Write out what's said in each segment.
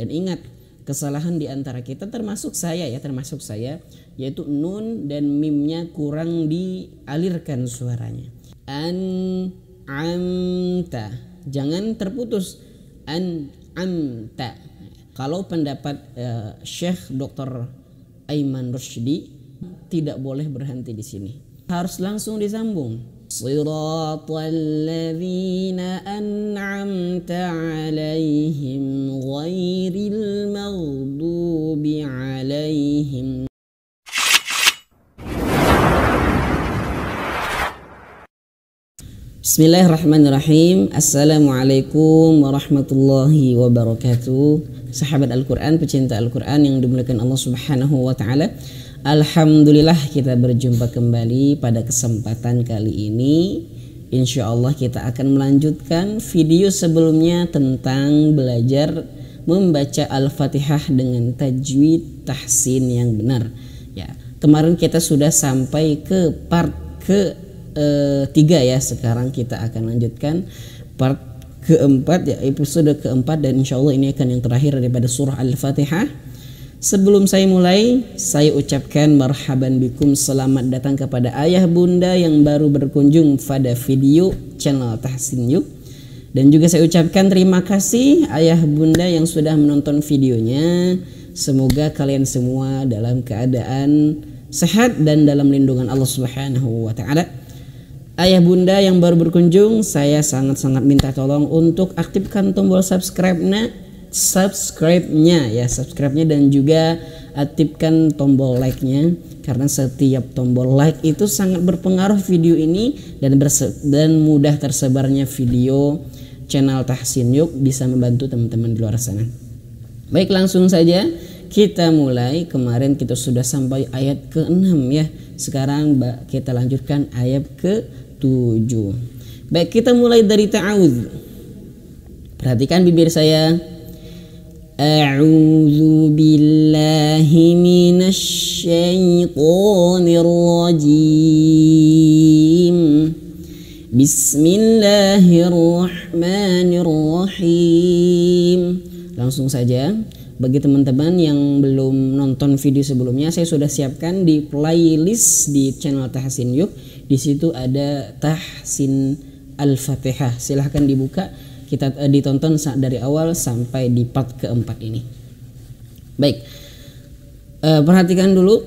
Dan ingat, kesalahan di antara kita termasuk saya ya, yaitu nun dan mimnya kurang dialirkan suaranya. Amta, jangan terputus amta. Kalau pendapat Syekh Dr. Aiman Rushdi tidak boleh berhenti di sini, harus langsung disambung. Shiratal ladzina an'amta 'alaihim ghairil maghdubi 'alaihim. Bismillahirrahmanirrahim. Assalamualaikum warahmatullahi wabarakatuh. Sahabat Al-Quran, pecinta Al-Quran yang dimuliakan Allah Subhanahu wa Ta'ala, alhamdulillah kita berjumpa kembali pada kesempatan kali ini. Insya Allah kita akan melanjutkan video sebelumnya tentang belajar membaca Al-Fatihah dengan tajwid tahsin yang benar. Ya, kemarin kita sudah sampai ke part ketiga ya. Sekarang kita akan lanjutkan part keempat ya, episode keempat, dan insya Allah ini akan yang terakhir daripada surah Al-Fatihah. Sebelum saya mulai, saya ucapkan marhaban bikum, selamat datang kepada ayah bunda yang baru berkunjung pada video channel Tahsin Yuk. Dan juga saya ucapkan terima kasih ayah bunda yang sudah menonton videonya. Semoga kalian semua dalam keadaan sehat dan dalam lindungan Allah Subhanahu wa Ta'ala. Ayah bunda yang baru berkunjung, saya sangat-sangat minta tolong untuk aktifkan tombol subscribe-nya dan juga aktifkan tombol like-nya, karena setiap tombol like itu sangat berpengaruh video ini dan mudah tersebarnya video channel Tahsin Yuk bisa membantu teman-teman di luar sana. Baik, langsung saja kita mulai. Kemarin kita sudah sampai ayat ke-6 ya. Sekarang kita lanjutkan ayat ke-7. Baik, kita mulai dari ta'awudz. Perhatikan bibir saya. A'udzu billahi minasy syaithanir rajim. Bismillahirrahmanirrahim. Langsung saja. Bagi teman-teman yang belum nonton video sebelumnya, saya sudah siapkan di playlist di channel Tahsin Yuk. Di situ ada Tahsin Al-Fatihah. Silahkan dibuka, kita ditonton dari awal sampai di part keempat ini. Baik, perhatikan dulu.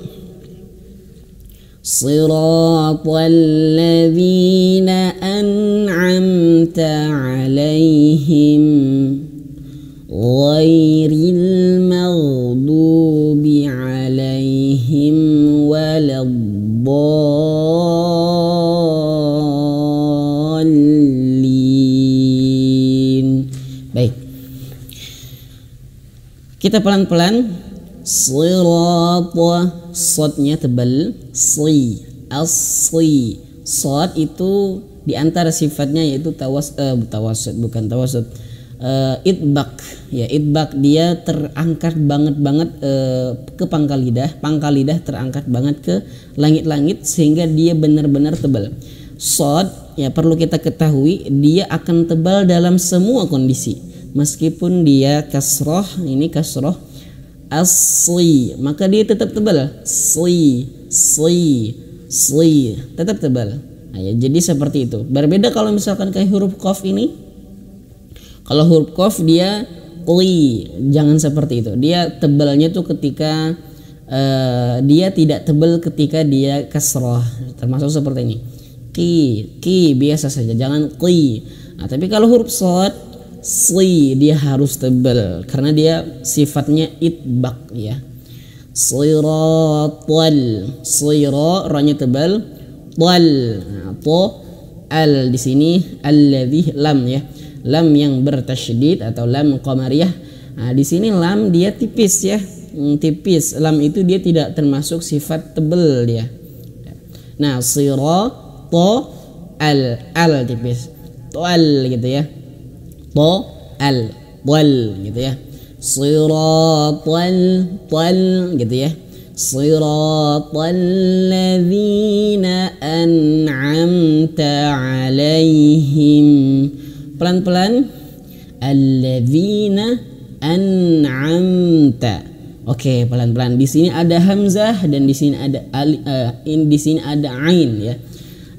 Shiratal ladzina an'amta 'alaihim ghairil maghdubi 'alaihim waladdallin. Baik, kita pelan-pelan. Sirata, sodnya tebal. Asli, sod itu diantara sifatnya yaitu idbak ya. Idbak dia terangkat banget ke pangkal lidah terangkat banget ke langit-langit sehingga dia benar-benar tebal. Sod ya, perlu kita ketahui dia akan tebal dalam semua kondisi, meskipun dia kasroh, ini kasroh asli, maka dia tetap tebal. Sli tetap tebal. Nah, ya, jadi seperti itu. Berbeda kalau misalkan kayak huruf qaf ini. Kalau huruf qaf dia qli, jangan seperti itu. Dia tebalnya tuh ketika dia tidak tebal ketika dia kasrah, termasuk seperti ini. Ki biasa saja, jangan qi. Nah, tapi kalau huruf shad, sli, dia harus tebal karena dia sifatnya itbaq ya. Siratal, sira ra-nya tebal, tal, nah, al di sini alladzi lam ya. Lam yang bertasydid atau lam qamariyah. Nah, di sini lam dia tipis ya, tipis. Lam itu dia tidak termasuk sifat tebal dia. Nah, al tipis. Al gitu ya. Wal gitu ya. Tal gitu ya. Siratal ladzina an'amta 'alaihim. Pelan-pelan. Alladzina an'amta. Oke, pelan-pelan. Di sini ada hamzah dan di sini ada di sini ada ain ya.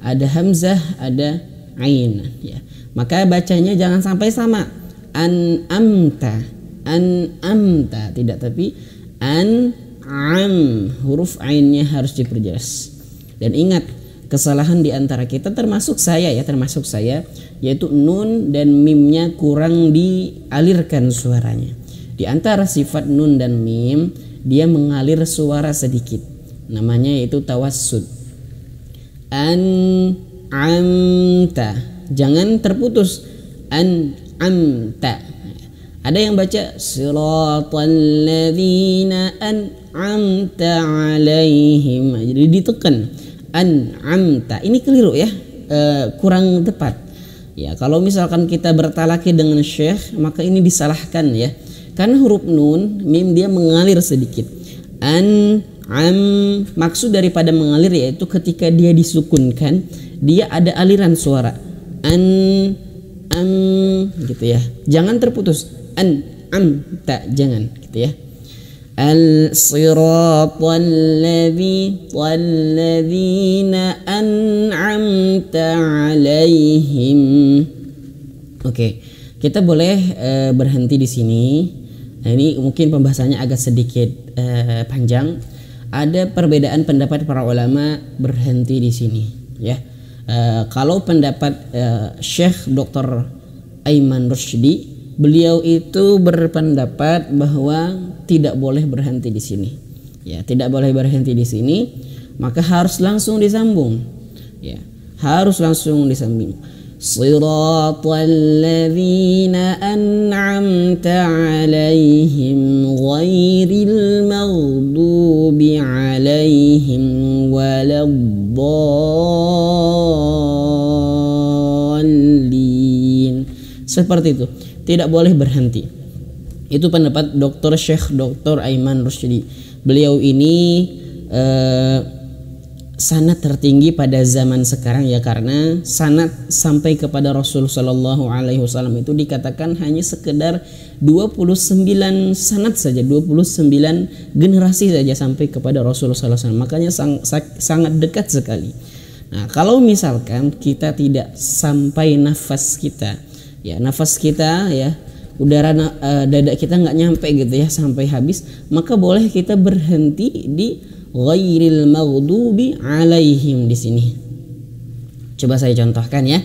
Ada hamzah, ada ain ya. Maka bacanya jangan sampai sama. An'amta, an'amta, tidak, tapi an'am. Huruf ainnya harus diperjelas. Dan ingat, kesalahan di antara kita termasuk saya ya, yaitu nun dan mimnya kurang dialirkan suaranya. Di antara sifat nun dan mim, dia mengalir suara sedikit. Namanya yaitu tawassud. An'amta. Jangan terputus. An'amta. Ada yang baca siratal ladzina an'amta alaihim. Jadi ditekan. An'amta. Ini keliru ya. Kurang tepat. Ya, kalau misalkan kita bertalaki dengan syekh, maka ini disalahkan ya. Karena huruf nun, mim dia mengalir sedikit. Maksud daripada mengalir yaitu ketika dia disukunkan, dia ada aliran suara. Gitu ya. Jangan terputus. Tak, jangan gitu ya. Al-siratal ladzina an'amta alaihim. Oke. Kita boleh berhenti di sini. Nah, ini mungkin pembahasannya agak sedikit panjang. Ada perbedaan pendapat para ulama berhenti di sini ya. Kalau pendapat Syekh Dr. Aiman Rushdi, beliau itu berpendapat bahwa tidak boleh berhenti di sini. Ya, tidak boleh berhenti di sini, maka harus langsung disambung. Ya, harus langsung disambung. Siratal ladzina an'amta 'alaihim ghairil maghdubi 'alaihim waladdallin. Seperti itu. Tidak boleh berhenti. Itu pendapat Dr. Syekh Dr. Aiman Rushdi. Beliau ini sanad tertinggi pada zaman sekarang ya, karena sanad sampai kepada Rasul Shallallahu Alaihi Wasallam itu dikatakan hanya sekedar 29 sanad saja, 29 generasi saja sampai kepada Rasul Sallallahu Alaihi Wasallam. Makanya sangat dekat sekali. Nah, kalau misalkan kita tidak sampai nafas kita ya, udara dada kita nggak nyampe gitu ya sampai habis, maka boleh kita berhenti di ghairil maghdubi alaihim di sini. Coba saya contohkan ya.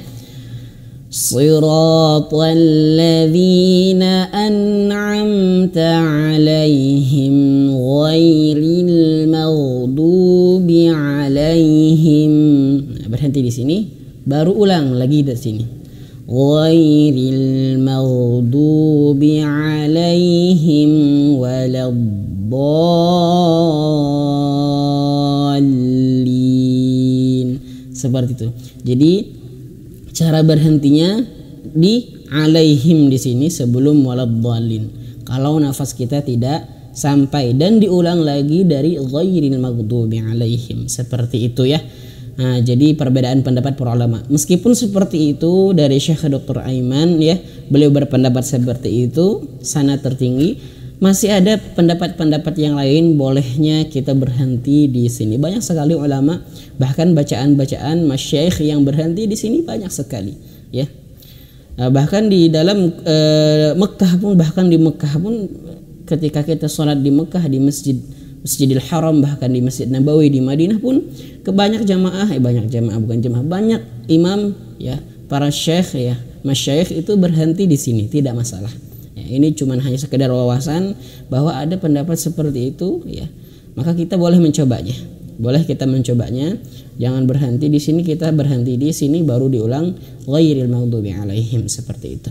Siratal ladzina an'amta alaihim ghairil maghdubi alaihim. Nah, berhenti di sini, baru ulang lagi dari sini. Ghairil maghdubi alaihim waladdallin. Seperti itu. Jadi cara berhentinya di alaihim di sini sebelum waladdallin. Kalau nafas kita tidak sampai, dan diulang lagi dari ghairil maghdubi alaihim. Seperti itu ya. Nah, jadi perbedaan pendapat para ulama. Meskipun seperti itu dari Syekh Dr. Aiman ya, beliau berpendapat seperti itu, sanad tertinggi. Masih ada pendapat-pendapat yang lain, bolehnya kita berhenti di sini. Banyak sekali ulama, bahkan bacaan-bacaan masyayikh yang berhenti di sini banyak sekali ya. Bahkan di dalam Mekah pun, ketika kita sholat di Mekah, di Masjidil Haram, bahkan di Masjid Nabawi di Madinah pun banyak imam ya, para syekh ya, masyayikh itu berhenti di sini, tidak masalah. Ya, ini cuman hanya sekedar wawasan bahwa ada pendapat seperti itu ya. Maka kita boleh mencobanya. Jangan berhenti di sini, kita berhenti di sini baru diulang ghairil maghdubi alaihim, seperti itu.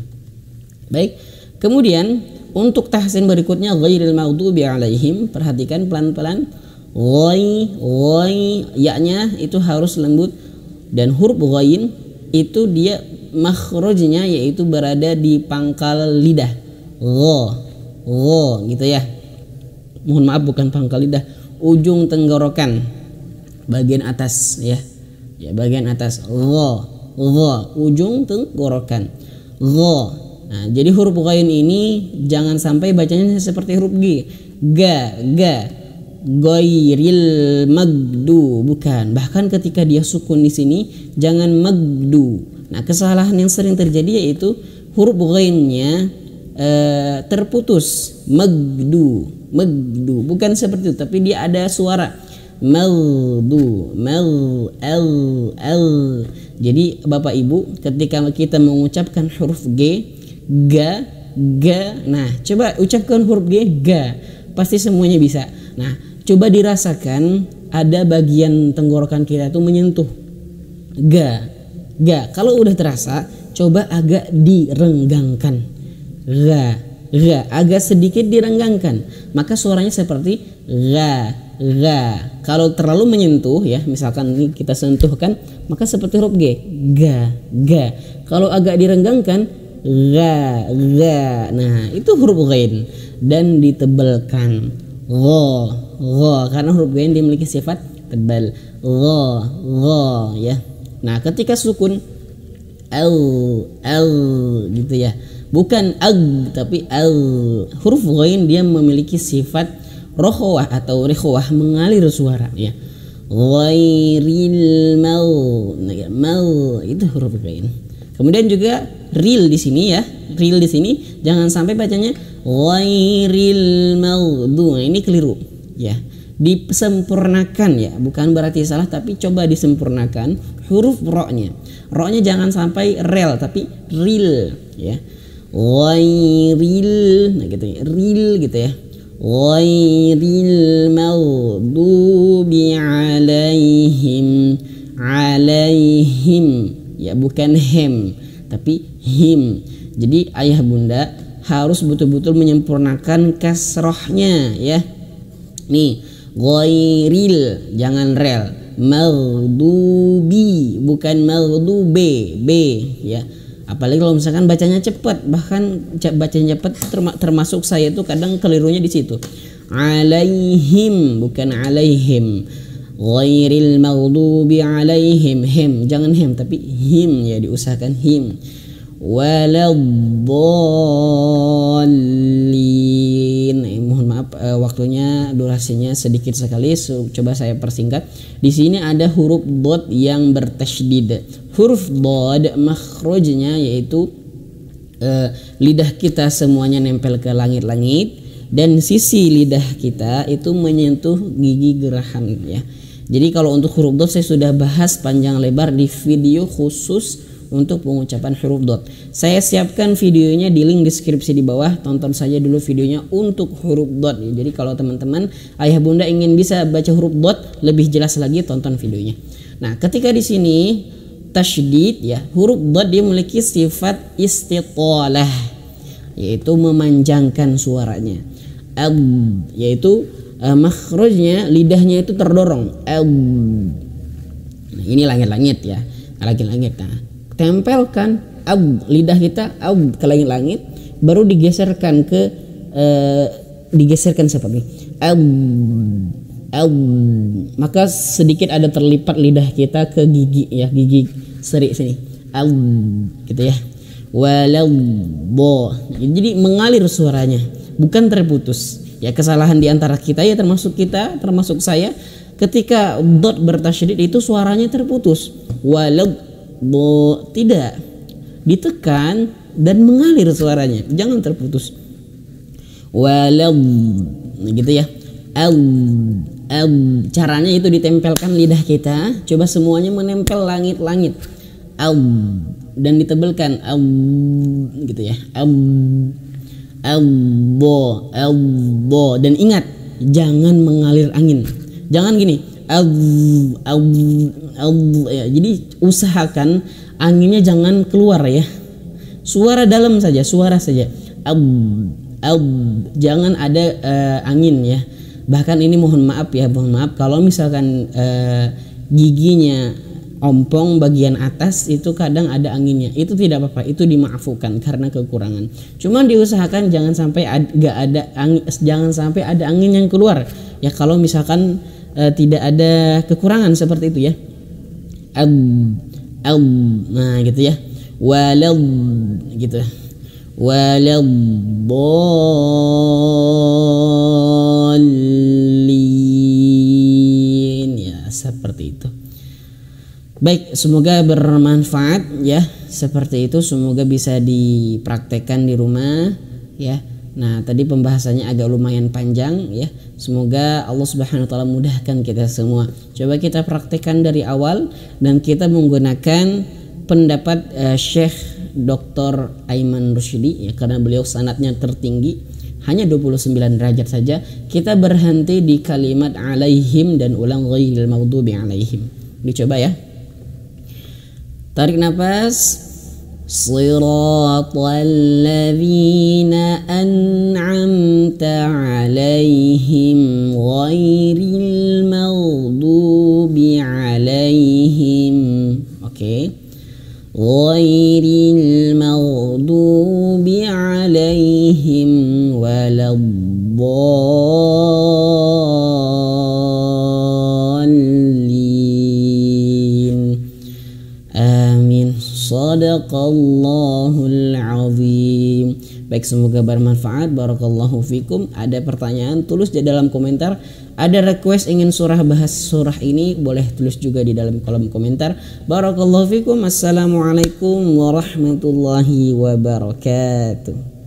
Baik. Kemudian untuk tahsin berikutnya ghairil maghdubi alaihim, perhatikan pelan-pelan. Ghai, ya-nya itu harus lembut, dan huruf ghain itu dia makhrajnya yaitu berada di pangkal lidah. Gho gitu ya. Mohon maaf, bukan pangkal lidah, ujung tenggorokan bagian atas ya. Ya, bagian atas. Gho, ujung tenggorokan. Nah, jadi huruf ghain ini jangan sampai bacanya seperti huruf G. Ga. Ghairil magdu, bukan. Bahkan ketika dia sukun di sini jangan magdu. Nah, kesalahan yang sering terjadi yaitu huruf ghainnya terputus. Magdu. Bukan seperti itu, tapi dia ada suara magdu, Jadi Bapak Ibu, ketika kita mengucapkan huruf G, ga, nah coba ucapkan huruf G, ga, pasti semuanya bisa. Nah, coba dirasakan ada bagian tenggorokan kita itu menyentuh ga. Kalau udah terasa, coba agak direnggangkan, ga, agak sedikit direnggangkan, maka suaranya seperti ga. Kalau terlalu menyentuh ya, misalkan ini kita sentuhkan, maka seperti huruf G, ga. Kalau agak direnggangkan, ga. Nah, itu huruf ghain dan ditebalkan. Gha, karena huruf ghain dimiliki sifat tebal. Gha ya. Nah, ketika sukun al gitu ya. Bukan ag tapi al. Huruf ghain dia memiliki sifat rokhwah atau rikhwah, mengalir suara ya. Ghairil mal itu huruf ghain. Kemudian juga ril di sini ya. Ril di sini jangan sampai bacanya ghairil maghdu. Nah, ini keliru ya. Disempurnakan ya, bukan berarti salah tapi coba disempurnakan huruf ro-nya. Ro-nya jangan sampai rel tapi ril ya. Ghairil, nah gitu ya. Ril gitu ya. Ghairil maghdubi alaihim ya, bukan hem tapi him. Jadi ayah bunda harus betul-betul menyempurnakan kasrohnya ya. Nih, ghairil jangan rel, maghdubi bukan maghdube, b ya. Apalagi kalau misalkan bacanya cepat, bahkan bacanya cepat termasuk saya itu kadang kelirunya di situ. Alaihim bukan alaihim. Ghairil maghdubi alaihim, hem jangan hem tapi him ya, diusahakan him. Waladdallin. Mohon maaf waktunya durasinya sedikit sekali, coba saya persingkat. Di sini ada huruf dod yang bertasydid. Huruf dod makhrajnya yaitu lidah kita semuanya nempel ke langit-langit dan sisi lidah kita itu menyentuh gigi geraham ya. Jadi kalau untuk huruf dod saya sudah bahas panjang lebar di video khusus untuk pengucapan huruf dot. Saya siapkan videonya di link deskripsi di bawah, tonton saja dulu videonya untuk huruf dot. Jadi kalau teman-teman ayah bunda ingin bisa baca huruf dot lebih jelas lagi, tonton videonya. Nah, ketika di sini tasydid ya, huruf dot dia memiliki sifat istitalah, yaitu memanjangkan suaranya. Yaitu makhrajnya lidahnya itu terdorong. Nah, ini langit-langit ya, langit-langit. Nah, tempelkan lidah kita ke langit-langit, baru digeserkan ke seperti maka sedikit ada terlipat lidah kita ke gigi ya, gigi seri sini gitu ya. Jadi mengalir suaranya, bukan terputus ya. Kesalahan di antara kita ya, termasuk saya, ketika dot bertasydid itu suaranya terputus. Tidak, ditekan dan mengalir suaranya, jangan terputus. Gitu ya. Caranya itu ditempelkan lidah kita, coba semuanya menempel langit-langit, dan ditebalkan gitu ya. Dan ingat, jangan mengalir angin, jangan gini. Ya, jadi usahakan anginnya jangan keluar ya, suara dalam saja, jangan ada angin ya. Bahkan ini mohon maaf kalau misalkan giginya ompong bagian atas itu kadang ada anginnya, itu tidak apa-apa, itu dimaafkan karena kekurangan. Cuman diusahakan jangan sampai jangan sampai ada angin yang keluar ya, kalau misalkan tidak ada kekurangan seperti itu ya. Nah gitu ya. Gitu. waladdallin. Ya, seperti itu. Baik, semoga bermanfaat ya. Seperti itu, semoga bisa dipraktekkan di rumah ya. Nah, tadi pembahasannya agak lumayan panjang ya. Semoga Allah Subhanahu wa taala mudahkan kita semua. Coba kita praktekkan dari awal dan kita menggunakan pendapat Syekh Dr. Aiman Rusydi ya, karena beliau sanadnya tertinggi, hanya 29 derajat saja. Kita berhenti di kalimat alaihim dan ulang ghairil maghdubi alaihim. Dicoba ya. Tarik nafas. Shiratal ladzina an'amta alaihim ghairil maghdubi alaihim. Oke. Ghairil maghdubi alaihim waladdallin. Amin. Shadaqallahul azim. Baik, semoga bermanfaat. Barakallahu fikum. Ada pertanyaan, tulis di dalam komentar. Ada request ingin bahas surah ini, boleh tulis juga di dalam kolom komentar. Barakallahu fikum. Assalamualaikum warahmatullahi wabarakatuh.